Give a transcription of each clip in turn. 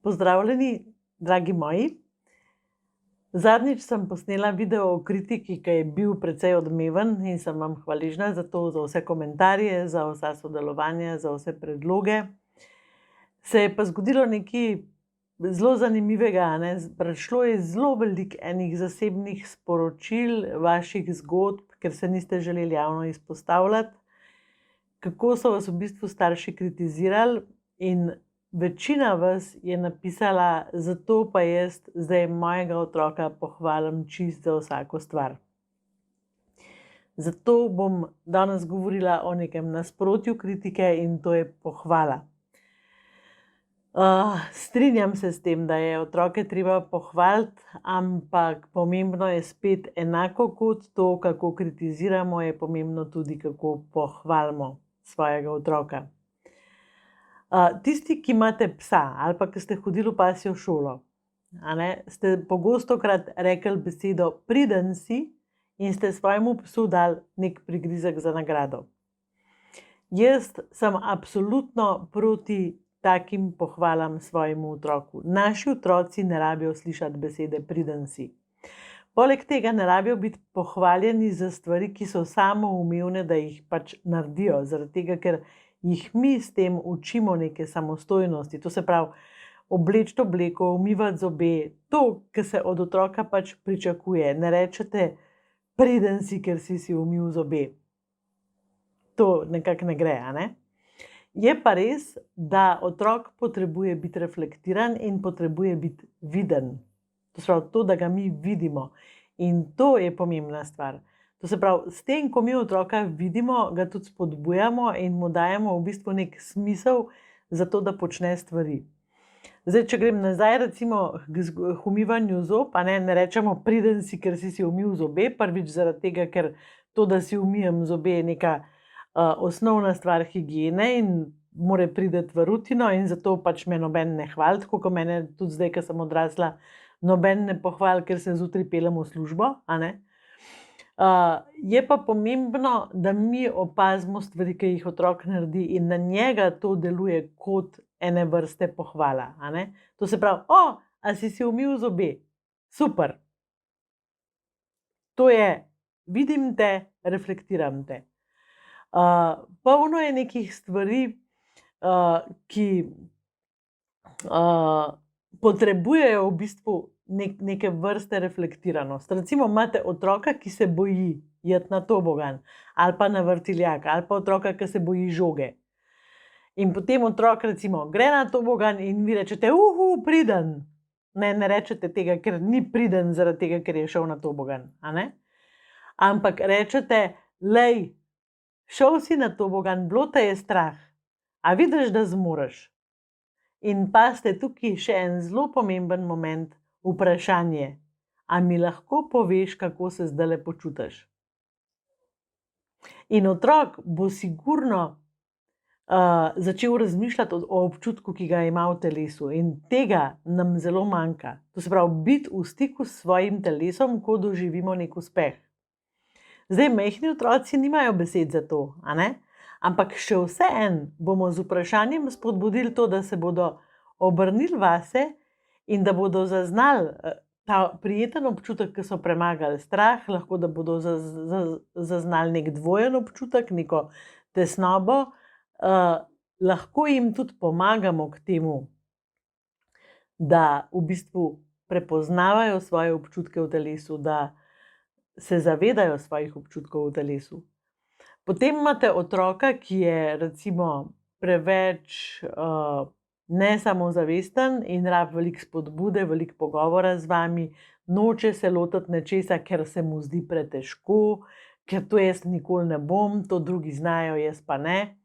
Pozdravljeni, dragi moji. Zadnjič sem posnela video o kritiki, ki je bil precej odmeven in sem vam hvaležna za to, za vse komentarje, za vsa sodelovanja, za vse predloge. Se je pa zgodilo nekaj zelo zanimivega, ne? Prišlo je zelo veliko enih zasebnih sporočil, vaših zgodb, ker se niste želeli javno izpostavljati, kako so vas v bistvu starši kritizirali, in večina vas je napisala, zato pa jaz zdaj mojega otroka pohvalim čisto za vsako stvar. Zato bom danes govorila o nekem nasprotju kritike in to je pohvala. Strinjam se s tem, da je otroke treba pohvaliti, ampak pomembno je spet enako kot to, kako kritiziramo, je pomembno tudi, kako pohvalimo svojega otroka. Tisti, ki imate psa ali pa ki ste hodili v pasjo šolo, ste pogostokrat rekli besedo priden si in ste svojemu psu dali nek prigrizek za nagrado. Jaz sem absolutno proti takim pohvalam svojemu otroku. Naši otroci ne rabijo slišati besede priden si. Poleg tega ne rabijo biti pohvaljeni za stvari, ki so samoumevne, da jih pač naredijo, zaradi tega, ker jih mi s tem učimo neke samostojnosti. To se pravi, obleči obleko, umivati zobe, to, kar se od otroka pač pričakuje. Ne rečete priden si, ker si umil zobe. To nekako ne gre, ne? Je pa res, da otrok potrebuje biti reflektiran in potrebuje biti viden. To se pravi, to, da ga mi vidimo. In to je pomembna stvar. To se pravi, s tem, ko mi otroka vidimo, ga tudi spodbujamo in mu dajemo v bistvu nek smisel za to, da počne stvari. Zdaj, če grem nazaj recimo k umivanju zob, ne rečemo priden si, ker si umil zobe, prvič zaradi tega, ker to, da si umijem zobe, je neka osnovna stvar higiene in more priti v rutino, in zato pač me noben ne hvali, tako kot mene tudi zdaj, ko sem odrasla, noben ne pohvali, ker se zjutraj peljem v službo, je pa pomembno, da mi opazimo stvari, ki jih otrok naredi, in na njega to deluje kot ene vrste pohvala, To se pravi, a si umil zobe? Super. To je, vidim te, reflektiram te. Polno je nekih stvari, ki potrebujejo v bistvu neke vrste reflektiranost. Recimo imate otroka, ki se boji iti na tobogan, ali pa na vrtiljak, ali pa otroka, ki se boji žoge. In potem otrok recimo gre na tobogan in vi rečete, priden. Ne rečete tega, ker ni priden zaradi tega, ker je šel na tobogan, ampak rečete, lej, šel si na tobogan, bilo te je strah, a vidiš, da zmoreš? In pazite, tukaj še en zelo pomemben moment, vprašanje, a mi lahko poveš, kako se zdajle počutiš? In otrok bo sigurno začel razmišljati o občutku, ki ga ima v telesu, in tega nam zelo manjka. To se pravi, biti v stiku s svojim telesom, ko doživimo nek uspeh. Zdaj, majhni otroci nimajo besed za to, ampak še vseeno bomo z vprašanjem spodbudili to, da se bodo obrnili vase in da bodo zaznali ta prijeten občutek, ki so premagali strah, lahko da bodo zaznali nek dvojen občutek, neko tesnobo, lahko jim tudi pomagamo k temu, da v bistvu prepoznavajo svoje občutke v telesu, da se zavedajo svojih občutkov v telesu. Potem imate otroka, ki je recimo preveč nesamozavesten in rabi veliko spodbude, veliko pogovora z vami, noče se lotiti nečesa, ker se mu zdi pretežko, ker to jaz nikoli ne bom, to drugi znajo, jaz pa ne.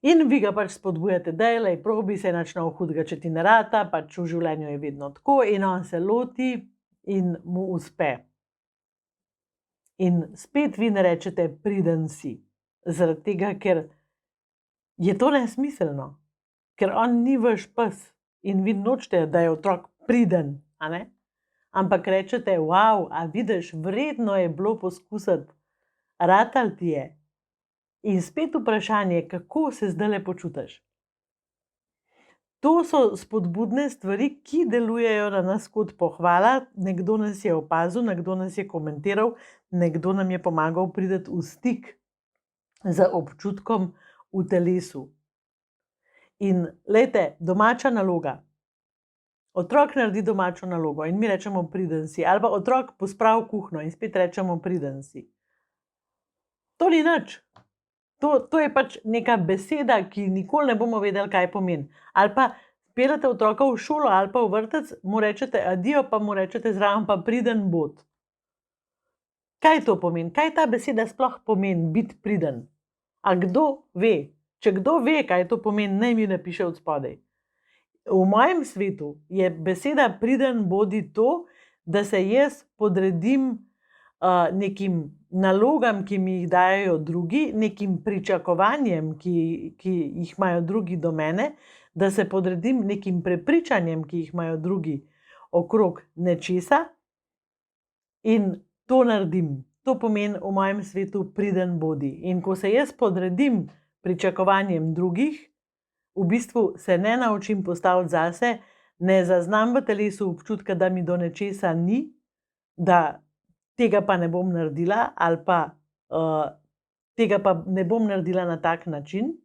In vi ga pač spodbujate, dajlej, probi se, nič ne hudega, če ti ne rata, pač v življenju je vedno tako, in on se loti in mu uspe. In spet vi ne rečete priden si, zaradi tega, ker je to nesmiselno, ker on ni vaš pes in vi nočete, da je otrok priden, ampak rečete, wow, a vidiš, vredno je bilo poskusiti, ratal ti je. In spet vprašanje, kako se zdajle počutiš. To so spodbudne stvari, ki delujejo na nas kot pohvala. Nekdo nas je opazil, nekdo nas je komentiral, nekdo nam je pomagal priti v stik z občutkom v telesu. In lejte, domača naloga. Otrok naredi domačo nalogo in mi rečemo priden si. Ali pa otrok pospravi kuhno in spet rečemo priden si. To ni nič. To je pač neka beseda, ki nikoli ne bomo vedeli, kaj pomeni. Ali pa peljete otroka v šolo ali pa v vrtec, mu rečete adijo, pa mu rečete zraven pa priden bod. Kaj to pomeni? Kaj ta beseda sploh pomeni, biti priden? A kdo ve? Če kdo ve, kaj to pomeni, naj mi napiše od spodaj. V mojem svetu je beseda priden bodi to, da se jaz podredim nekim nalogam, ki mi jih dajo drugi, nekim pričakovanjem, ki jih imajo drugi do mene, da se podredim nekim prepričanjem, ki jih imajo drugi okrog nečesa in to naredim. To pomeni v mojem svetu priden bodi. In ko se jaz podredim pričakovanjem drugih, v bistvu se ne naučim postaviti zase, ne zaznam v telesu občutka, da mi do nečesa ni, da tega pa ne bom naredila ali pa tega pa ne bom naredila na tak način.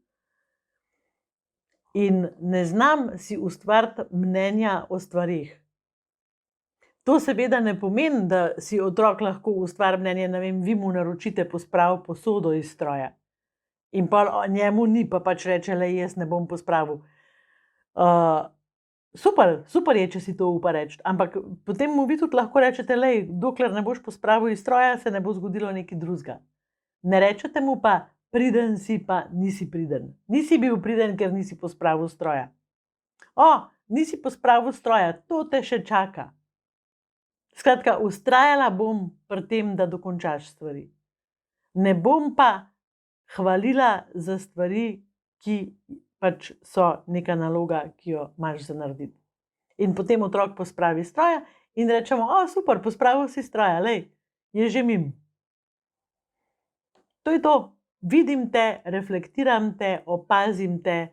In ne znam si ustvariti mnenja o stvarih. To seveda ne pomeni, da si otrok lahko ustvari mnenje, ne vem, vi mu naročite pospravi posodo iz stroja. In pa njemu ni, pa pač reče, le jaz ne bom pospravil. Super je, če si to upa reči, ampak potem mu vi tudi lahko rečete, lej, dokler ne boš pospravil iz stroja, se ne bo zgodilo nekaj drugega. Ne rečete mu pa, priden si, pa nisi priden. Nisi bil priden, ker nisi pospravil stroja. Nisi pospravil stroja, to te še čaka. Skratka, vztrajala bom pri tem, da dokončaš stvari. Ne bom pa hvalila za stvari, ki pač so neka naloga, ki jo imaš za narediti. In potem otrok pospravi stroja in rečemo, super, pospravil si stroja, lej, je že mim. To je to. Vidim te, reflektiram te, opazim te,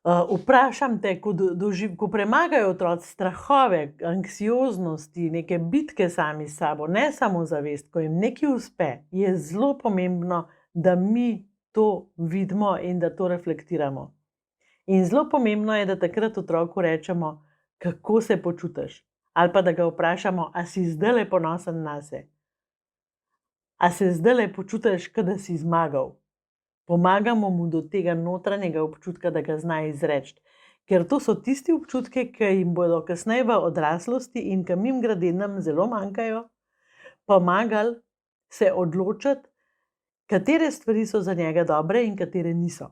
vprašam te, ko premagajo otroci strahove, anksioznosti, neke bitke sami s sabo, ne samo zavest, ko jim nekaj uspe, je zelo pomembno, da mi to vidimo in da to reflektiramo. In zelo pomembno je, da takrat otroku rečemo, kako se počutiš, ali pa da ga vprašamo, a si zdajle ponosen nase. A se zdajle počutiš, kot da si zmagal. Pomagamo mu do tega notranjega občutka, da ga zna izreči. Ker to so tisti občutki, ki jim bodo kasneje v odraslosti in ki mimogrede nam zelo manjkajo, pomagali se odločiti, katere stvari so za njega dobre in katere niso.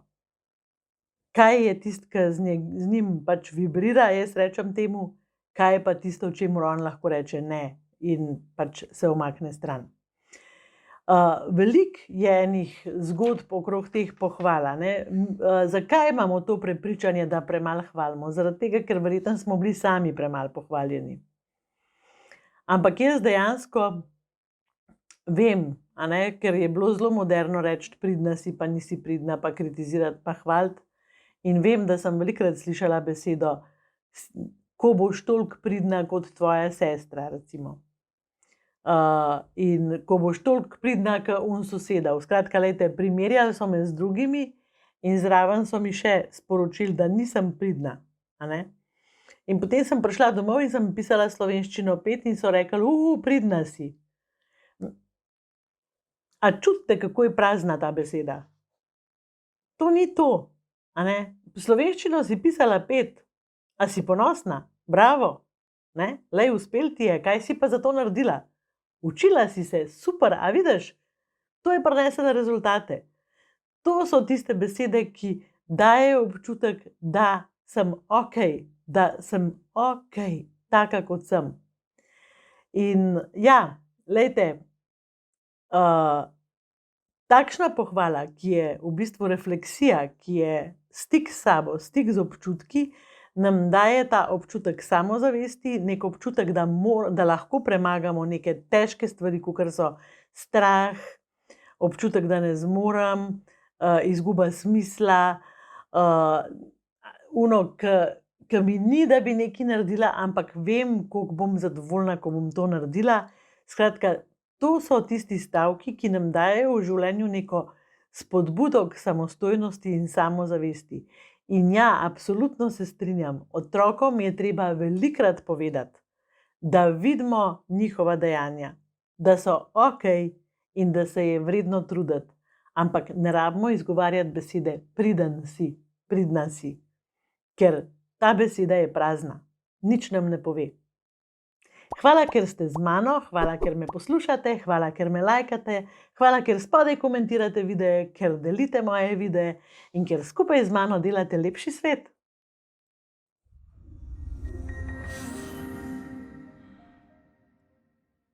Kaj je tisto, ki z njim pač vibrira, jaz rečem temu, kaj je pa tisto, o čemer on lahko reče ne in pač se umakne stran. Veliko je enih zgodb okrog teh pohval. Zakaj imamo to prepričanje, da premalo hvalimo? Zaradi tega, ker verjetno smo bili sami premalo pohvaljeni. Ampak jaz dejansko vem, ker je bilo zelo moderno reči, pridna si, pa nisi pridna, pa kritizirati, pa hvaliti. In vem, da sem velikokrat slišala besedo, ko boš toliko pridna kot tvoja sestra, recimo. In ko boš toliko pridna, kot soseda. Skratka, lejte, primerjali so me z drugimi in zraven so mi še sporočili, da nisem pridna. In potem sem prišla domov in sem pisala slovenščino 5 in so rekli, pridna si. A čutite, kako je prazna ta beseda? To ni to. Slovenščino si pisala 5. A si ponosna? Bravo. Lej, uspel ti je, kaj si pa za to naredila? Učila si se, super, a vidiš? To je prineslo rezultate. To so tiste besede, ki dajejo občutek, da sem okej, taka kot sem. In ja, lejte, takšna pohvala, ki je v bistvu refleksija, ki je stik s sabo, stik z občutki, nam daje ta občutek samozavesti, nek občutek, da lahko premagamo neke težke stvari, kot so strah, občutek, da ne zmorem, izguba smisla, ki mi ni, da bi nekaj naredila, ampak vem, koliko bom zadovoljna, ko bom to naredila. Skratka, to so tisti stavki, ki nam dajejo v življenju neko spodbudo k samostojnosti in samozavesti. In ja, absolutno se strinjam, otrokom je treba velikokrat povedati, da vidimo njihova dejanja, da so ok in da se je vredno truditi. Ampak ne rabimo izgovarjati besede pridna si, ker ta beseda je prazna, nič nam ne pove. Hvala, ker ste z mano, hvala, ker me poslušate, hvala, ker me lajkate, hvala, ker spodaj komentirate videe, ker delite moje videe in ker skupaj z mano delate lepši svet.